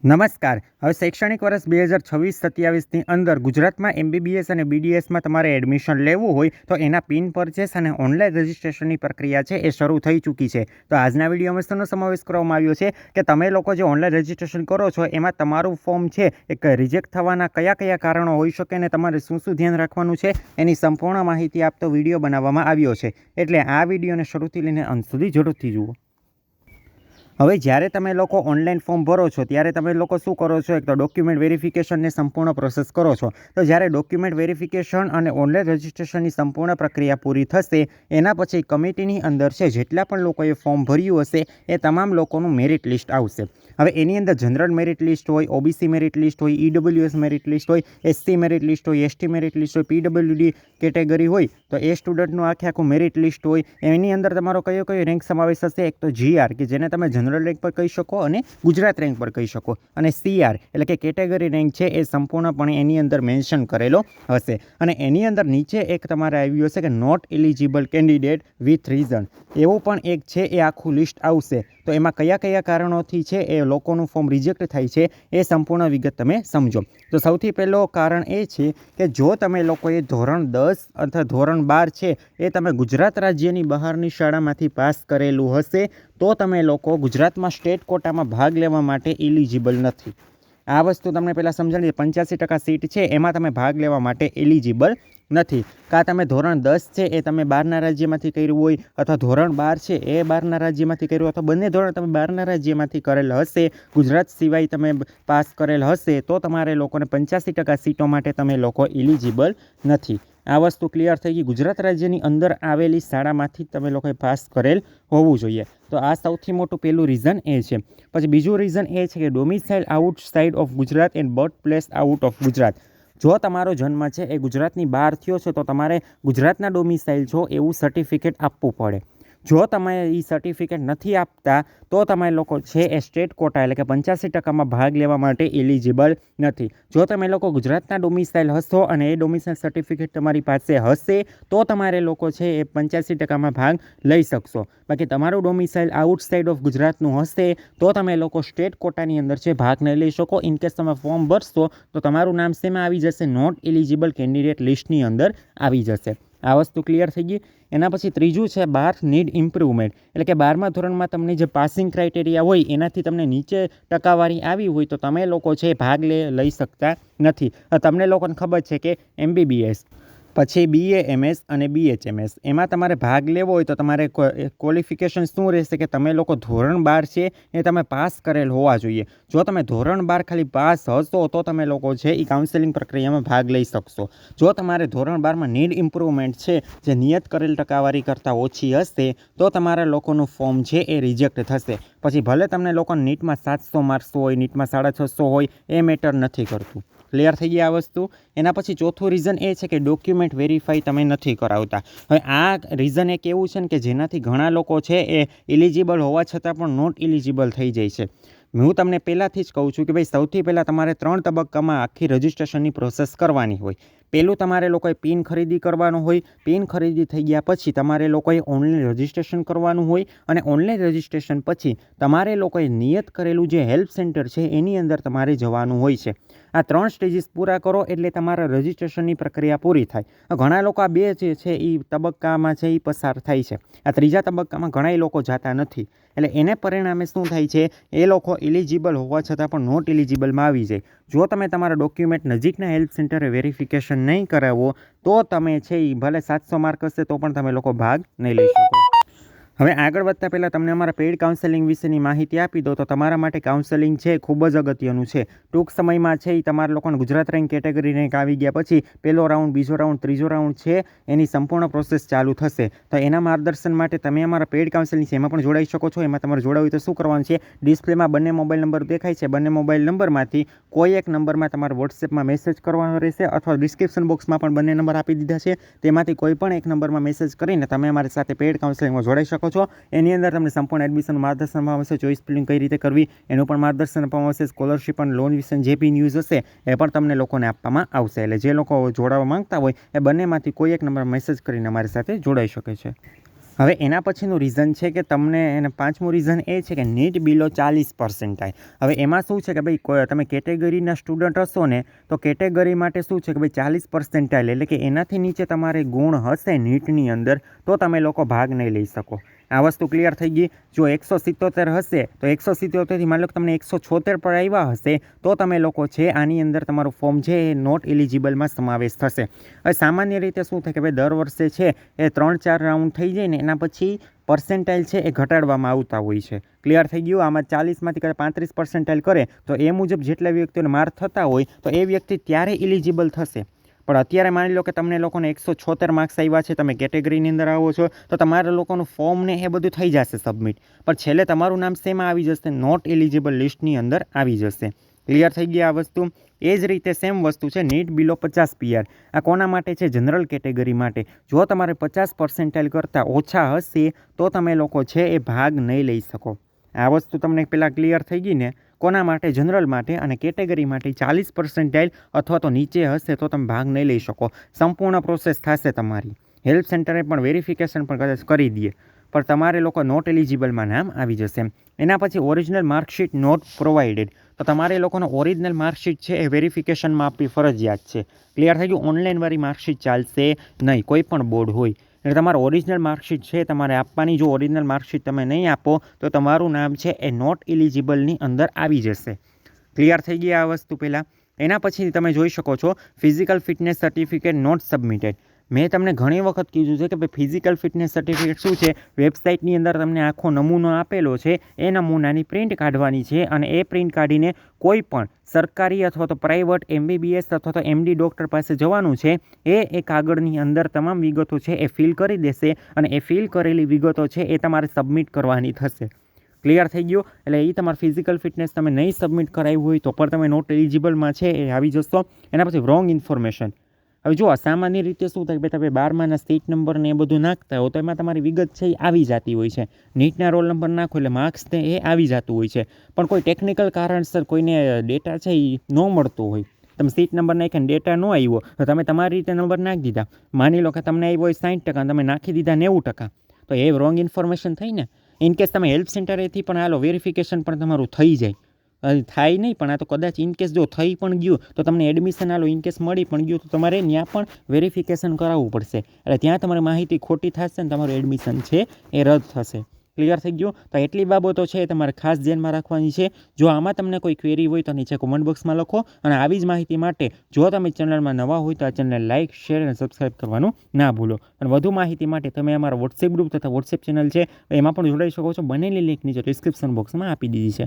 નમસ્કાર. હવે શૈક્ષણિક વર્ષ 2026-27ની અંદર ગુજરાતમાં MBBS અને BDSમાં તમારે એડમિશન લેવું હોય તો એના પિન પરચેસ અને ઓનલાઈન રજિસ્ટ્રેશનની પ્રક્રિયા છે એ શરૂ થઈ ચૂકી છે. તો આજના વિડીયોમાં શેનો સમાવેશ કરવામાં આવ્યો છે કે તમે લોકો જે ઓનલાઈન રજિસ્ટ્રેશન કરો છો એમાં તમારું ફોર્મ છે એ રિજેક્ટ થવાના કયા કયા કારણો હોઈ શકે અને તમારે શું શું ધ્યાન રાખવાનું છે એની સંપૂર્ણ માહિતી આપતો વિડીયો બનાવવામાં આવ્યો છે. એટલે આ વિડીયોને શરૂથી લઈને અંત સુધી જરૂરથી જુઓ. હવે જ્યારે તમે લોકો ઓનલાઈન ફોર્મ ભરો છો ત્યારે તમે લોકો શું કરો છો? એક તો ડોક્યુમેન્ટ વેરિફિકેશનની સંપૂર્ણ પ્રોસેસ કરો છો. તો જ્યારે ડોક્યુમેન્ટ વેરિફિકેશન અને ઓનલાઈન રજિસ્ટ્રેશનની સંપૂર્ણ પ્રક્રિયા પૂરી થશે એના પછી કમિટીની અંદર છે જેટલા પણ લોકોએ ફોર્મ ભર્યું હશે એ તમામ લોકોનું મેરિટ લિસ્ટ આવશે. હવે એની અંદર જનરલ મેરિટ લિસ્ટ હોય, OBC મેરિટ લિસ્ટ હોય, EWS મેરિટ લિસ્ટ હોય, SC મેરિટ લિસ્ટ હોય, ST મેરિટ લિસ્ટ હોય, PWD કેટેગરી હોય તો એ સ્ટુડન્ટનું આખું મેરિટ લિસ્ટ હોય. એની અંદર તમારો કયો રેન્ક સમાવેશ હશે? એક તો GR કે જેને તમે જનરલ રેન્ક પર કહી શકો અને ગુજરાત રેન્ક પર કહી શકો, અને CR એટલે કે કેટેગરી રેન્ક છે એ સંપૂર્ણપણે એની અંદર મેન્શન કરેલો હશે. અને એની અંદર નીચે એક તમારે આવ્યું હશે કે not eligible candidate with reason, એવું પણ એક છે એ આખું લિસ્ટ આવશે. તો એમાં કયા કયા કારણોથી છે એ લોકોનું ફોર્મ રિજેક્ટ થાય છે એ સંપૂર્ણ વિગત તમે સમજો. તો સૌથી પહેલો કારણ એ છે કે જો તમે લોકોએ ધોરણ 10 અથવા ધોરણ 12 છે એ તમે ગુજરાત રાજ્યની બહારની શાળામાંથી પાસ કરેલું હશે તો તમે લોકો ગુજરાતમાં સ્ટેટ કોટામાં ભાગ લેવા માટે એલિજિબલ નથી. આ વસ્તુ તમને પહેલાં સમજાવી. 85% સીટ છે એમાં તમે ભાગ લેવા માટે એલિજિબલ નથી. કાં તમે ધોરણ 10 છે એ તમે બહારના રાજ્યમાંથી કર્યું હોય, અથવા ધોરણ 12 છે એ બહારના રાજ્યમાંથી કર્યું, અથવા બંને ધોરણ તમે બહારના રાજ્યમાંથી કરેલ હશે, ગુજરાત સિવાય તમે પાસ કરેલ હશે તો તમારે લોકોને 85% સીટો માટે તમે લોકો એલિજિબલ નથી. આ વસ્તુ ક્લિયર થઈ ગઈ. ગુજરાત રાજ્યની અંદર આવેલી શાળામાંથી તમે લોકોએ પાસ કરેલ હોવું જોઈએ. તો આ સૌથી મોટું પહેલું રીઝન એ છે. પછી બીજું રીઝન એ છે કે domicile outside of Gujarat and birth place out of Gujarat. જો તમારો જન્મ છે એ ગુજરાતની બહાર થયો છે તો તમારે ગુજરાતના ડોમિસાઇલ છો એવું સર્ટિફિકેટ આપવું પડે. જો તમે એ સર્ટિફિકેટ નથી આપતા તો તમે લોકો છે એ સ્ટેટ કોટા એટલે કે 85%માં ભાગ લેવા માટે એલિજિબલ નથી. જો તમે લોકો ગુજરાતના ડોમિસાઇલ હશો અને એ ડોમિસાઇલ સર્ટિફિકેટ તમારી પાસે હશે તો તમારે લોકો છે એ 85%માં ભાગ લઈ શકશો. બાકી તમારું ડોમિસાઇલ આઉટસાઇડ ઓફ ગુજરાતનું હશે તો તમે લોકો સ્ટેટ કોટાની અંદર છે ભાગ નહીં લઈ શકો. ઇનકેસ તમે ફોર્મ ભરશો તો તમારું નામ શેમાં આવી જશે? નોટ એલિજિબલ કેન્ડિડેટ લિસ્ટની અંદર આવી જશે. આ વસ્તુ ક્લિયર થઈ ગઈ. એના પછી ત્રીજું છે માર્ક્સ નીડ ઇમ્પ્રુવમેન્ટ, એટલે કે 12મા ધોરણમાં તમને જે પાસિંગ ક્રાઇટેરિયા હોય એનાથી તમને નીચે ટકાવારી આવી હોય તો તમે લોકો છે ભાગ લઈ શકતા નથી. તમને લોકોને ખબર છે કે MBBS પછી BAMS અને BHMS એમાં તમારે ભાગ લેવો હોય તો તમારે ક્વોલિફિકેશન શું રહેશે કે તમે લોકો ધોરણ 12 છે એ તમે પાસ કરેલ હોવા જોઈએ. જો તમે ધોરણ 12 ખાલી પાસ હશો તો તમે લોકો છે એ કાઉન્સેલિંગ પ્રક્રિયામાં ભાગ લઈ શકશો. જો તમારે ધોરણ 12માં નીડ ઇમ્પ્રુવમેન્ટ છે જે નિયત કરેલ ટકાવારી કરતાં ઓછી હશે તો તમારા લોકોનું ફોર્મ છે એ રિજેક્ટ થશે. પછી ભલે તમને લોકોને નીટમાં 700 માર્ક્સ હોય, નીટમાં 650 હોય, એ મેટર નથી કરતું. ક્લિયર થઈ ગઈ આ વસ્તુ. એના પછી ચોથું રીઝન એ છે કે ડોક્યુમેન્ટ વેરીફાઈ તમે નથી કરાવતા. હવે આ રીઝન એક એવું છે ને કે જેનાથી ઘણા લોકો છે એ એલિજિબલ હોવા છતાં પણ નોટ એલિજિબલ થઈ જાય છે. હું તમને પહેલાંથી જ કહું છું કે ભાઈ સૌથી પહેલાં તમારે 3 તબક્કામાં આખી રજિસ્ટ્રેશનની પ્રોસેસ કરવાની હોય. પહેલું તમારે લોકોએ પિન ખરીદી કરવાનું હોય. પિન ખરીદી થઈ ગયા પછી તમારે લોકોએ ઓનલાઈન રજિસ્ટ્રેશન કરવાનું હોય, અને ઓનલાઈન રજિસ્ટ્રેશન પછી તમારે લોકોએ નિયત કરેલું જે હેલ્પ સેન્ટર છે એની અંદર તમારે જવાનું હોય છે. આ 3 સ્ટેજીસ પૂરા કરો એટલે તમારા રજિસ્ટ્રેશનની પ્રક્રિયા પૂરી થાય. ઘણા લોકો આ 2 જે છે એ તબક્કામાં છે એ પસાર થાય છે. આ ત્રીજા તબક્કામાં ઘણા લોકો જતા નથી. એટલે એને પરિણામે શું થાય છે? એ લોકો એલિજિબલ હોવા છતાં પણ નોટ એલિજિબલમાં આવી જાય. જો તમે તમારા ડોક્યુમેન્ટ નજીકના હેલ્પ સેન્ટરે વેરિફિકેશન નહીં કરાવો તો તમે છે એ ભલે 700 માર્ક હશે તો પણ તમે લોકો ભાગ નહીં લઈ શકો. હવે આગળ વધતા પહેલાં તમને અમારા પેઇડ કાઉન્સેલિંગ વિશેની માહિતી આપી દો તો તમારા માટે કાઉન્સેલિંગ છે ખૂબ જ અગત્યનું છે. ટૂંક સમયમાં છે એ તમારા લોકોને ગુજરાત રેન્ક કેટેગરી રેન્ક આવી ગયા પછી પહેલો રાઉન્ડ, બીજો રાઉન્ડ, ત્રીજો રાઉન્ડ છે એની સંપૂર્ણ પ્રોસેસ ચાલુ થશે. તો એના માર્ગદર્શન માટે તમે અમારા પેઇડ કાઉન્સેલિંગ છે એમાં પણ જોડાઈ શકો છો. એમાં તમારે જોડાવું તો શું કરવાનું છે? ડિસ્પ્લેમાં બંને મોબાઈલ નંબર દેખાય છે. બંને મોબાઈલ નંબરમાંથી કોઈ એક નંબરમાં તમારે વોટ્સએપમાં મેસેજ કરવાનો રહેશે, અથવા ડિસ્ક્રિપ્શન બોક્સમાં પણ બંને નંબર આપી દીધા છે. તેમાંથી કોઈ પણ એક નંબરમાં મેસેજ કરીને તમે અમારી સાથે પેઇડ કાઉન્સેલિંગમાં જોડાઈ શકો છો. એની અંદર તમને સંપૂર્ણ એડમિશન માર્ગદર્શન આપવામાં આવશે. ચોઇસ ફિલિંગ કઈ રીતે કરવી એનું પણ માર્ગદર્શન આપવામાં આવશે. સ્કોલરશિપ અને લોન વિશે જે બી ન્યૂઝ હશે એ પણ તમને લોકોને આપવામાં આવશે. એટલે જે લોકો જોડાવા માંગતા હોય એ બંનેમાંથી કોઈ એક નંબર મેસેજ કરીને અમારી સાથે જોડાઈ શકે છે. હવે એના પછીનું રીઝન છે કે તમને એને પાંચમું રીઝન એ છે કે નીટ બિલો 40%. હવે એમાં શું છે કે ભાઈ તમે કેટેગરીના સ્ટુડન્ટ હશો ને તો કેટેગરી માટે શું છે કે ભાઈ 40%, એટલે કે એનાથી નીચે તમારે ગુણ હશે નીટની અંદર તો તમે લોકો ભાગ નહીં લઈ શકો. આ વસ્તુ ક્લિયર થઈ ગઈ. જો 177 હશે તો 177થી માની લો કે તમને 176 પર આવ્યા હશે તો તમે લોકો છે આની અંદર તમારું ફોર્મ છે એ નોટ એલિજિબલમાં સમાવેશ થશે. હવે સામાન્ય રીતે શું થાય કે ભાઈ દર વર્ષે છે એ 3-4 રાઉન્ડ થઈ જાય ને એના પછી પર્સેન્ટાઇલ છે એ ઘટાડવામાં આવતા હોય છે. ક્લિયર થઈ ગયું. આમાં 40માંથી કદાચ 35% કરે તો એ મુજબ જેટલા વ્યક્તિઓને માર્ક થતા હોય તો એ વ્યક્તિ ત્યારે એલિજિબલ થશે. પણ અત્યારે માની લો કે તમને લોકોને 176 માર્ક્સ આવ્યા છે, તમે કેટેગરીની અંદર આવો છો તો તમારા લોકોનું ફોર્મ ને એ બધું થઈ જશે સબમિટ, પણ છેલ્લે તમારું નામ શેમાં આવી જશે? નોટ એલિજિબલ લિસ્ટની અંદર આવી જશે. ક્લિયર થઈ ગઈ આ વસ્તુ. એ જ રીતે સેમ વસ્તુ છે નીટ બિલો 50 PR. આ કોના માટે છે? જનરલ કેટેગરી માટે. જો તમારે 50% કરતાં ઓછા હશે તો તમે લોકો છે એ ભાગ નહીં લઈ શકો. આ વસ્તુ તમને પહેલાં ક્લિયર થઈ ગઈ ને? કોના માટે? જનરલ માટે. અને કેટેગરી માટે 40% અથવા તો નીચે હશે તો તમે ભાગ નહીં લઈ શકો. સંપૂર્ણ પ્રોસેસ થશે તમારી. હેલ્પ સેન્ટરે પણ વેરિફિકેશન પણ કદાચ કરી દે પણ તમારે લોકો નોટ એલિજિબલમાં નામ આવી જશે. એના પછી ઓરિજિનલ માર્કશીટ નોટ પ્રોવાઇડેડ. તો તમારે લોકોનો ઓરિજિનલ માર્કશીટ છે એ વેરિફિકેશનમાં આપવી ફરજિયાત છે. ક્લિયર થઈ ગયું? ઓનલાઈનવાળી માર્કશીટ ચાલશે નહીં, કોઈ પણ બોર્ડ હોય. એટલે તમારે ઓરિજિનલ માર્કશીટ છે તમારે આપવાની. જો ઓરિજિનલ માર્કશીટ તમે નહીં આપો તો તમારું નામ છે એ નોટ એલિજિબલની અંદર આવી જશે. ક્લિયર થઈ ગઈ આ વસ્તુ પહેલાં. એના પછી તમે જોઈ શકો છો physical fitness certificate not submitted. મેં તમને ઘણી વખત કીધું છે કે ભાઈ ફિઝિકલ ફિટનેસ સર્ટિફિકેટ શું છે? વેબસાઇટની અંદર તમને આખો નમૂનો આપેલો છે, એ નમૂનાની પ્રિન્ટ કાઢવાની છે અને એ પ્રિન્ટ કાઢીને કોઈ પણ સરકારી અથવા તો પ્રાઇવેટ MBBS અથવા તો MD ડૉક્ટર પાસે જવાનું છે. એ કાગળની અંદર તમામ વિગતો છે એ ફિલ કરી દેશે અને એ ફિલ કરેલી વિગતો છે એ તમારે સબમિટ કરવાની થશે. ક્લિયર થઈ ગયો? એટલે એ તમારે ફિઝિકલ ફિટનેસ તમે નહીં સબમિટ કરાવ્યું હોય તો પણ તમે નોટ એલિજિબલમાં છે એ આવી જશો. એના પછી રોંગ ઇન્ફોર્મેશન. હવે જો સામાન્ય રીતે શું થાય કે તમે 12માના સીટ નંબર ને એ બધું નાખતા હો તો એમાં તમારી વિગત છે એ આવી જતી હોય છે. નીટના રોલ નંબર નાખો એટલે માર્ક્સ ને એ આવી જતું હોય છે. પણ કોઈ ટેકનિકલ કારણસર કોઈને ડેટા છે એ ન મળતો હોય, તમે સીટ નંબર નાખીને ડેટા ન આવ્યો તો તમે તમારી રીતે નંબર નાખી દીધા. માની લો કે તમને આવ્યો હોય 60%, તમે નાખી દીધા 90%, તો એ રોંગ ઇન્ફોર્મેશન થઈ ને. ઇનકેસ તમે હેલ્પ સેન્ટરેથી પણ હાલો વેરિફિકેશન પણ તમારું થઈ જાય, થાય નહીં પણ આ તો કદાચ ઇનકેસ જો થઈ પણ ગયું તો તમને એડમિશન હાલો ઇનકેસ મળી પણ ગયું તો તમારે ત્યાં પણ વેરિફિકેશન કરાવવું પડશે. એટલે ત્યાં તમારી માહિતી ખોટી થશે ને તમારું એડમિશન છે એ રદ થશે. ક્લિયર થઈ ગયું? તો એટલી બાબતો છે એ તમારે ખાસ ધ્યાનમાં રાખવાની છે. જો આમાં તમને કોઈ ક્વેરી હોય તો નીચે કોમેન્ટ બોક્સમાં લખો. અને આવી જ માહિતી માટે જો તમે ચેનલમાં નવા હોય તો આ ચેનલને લાઇક, શેર અને સબસ્ક્રાઈબ કરવાનું ના ભૂલો. અને વધુ માહિતી માટે તમે અમારા વોટ્સએપ ગ્રુપ તથા વોટ્સએપ ચેનલ છે એમાં પણ જોડાઈ શકો છો. બંનેની લિંક નીચે ડિસ્ક્રિપ્શન બોક્સમાં આપી દીધી છે.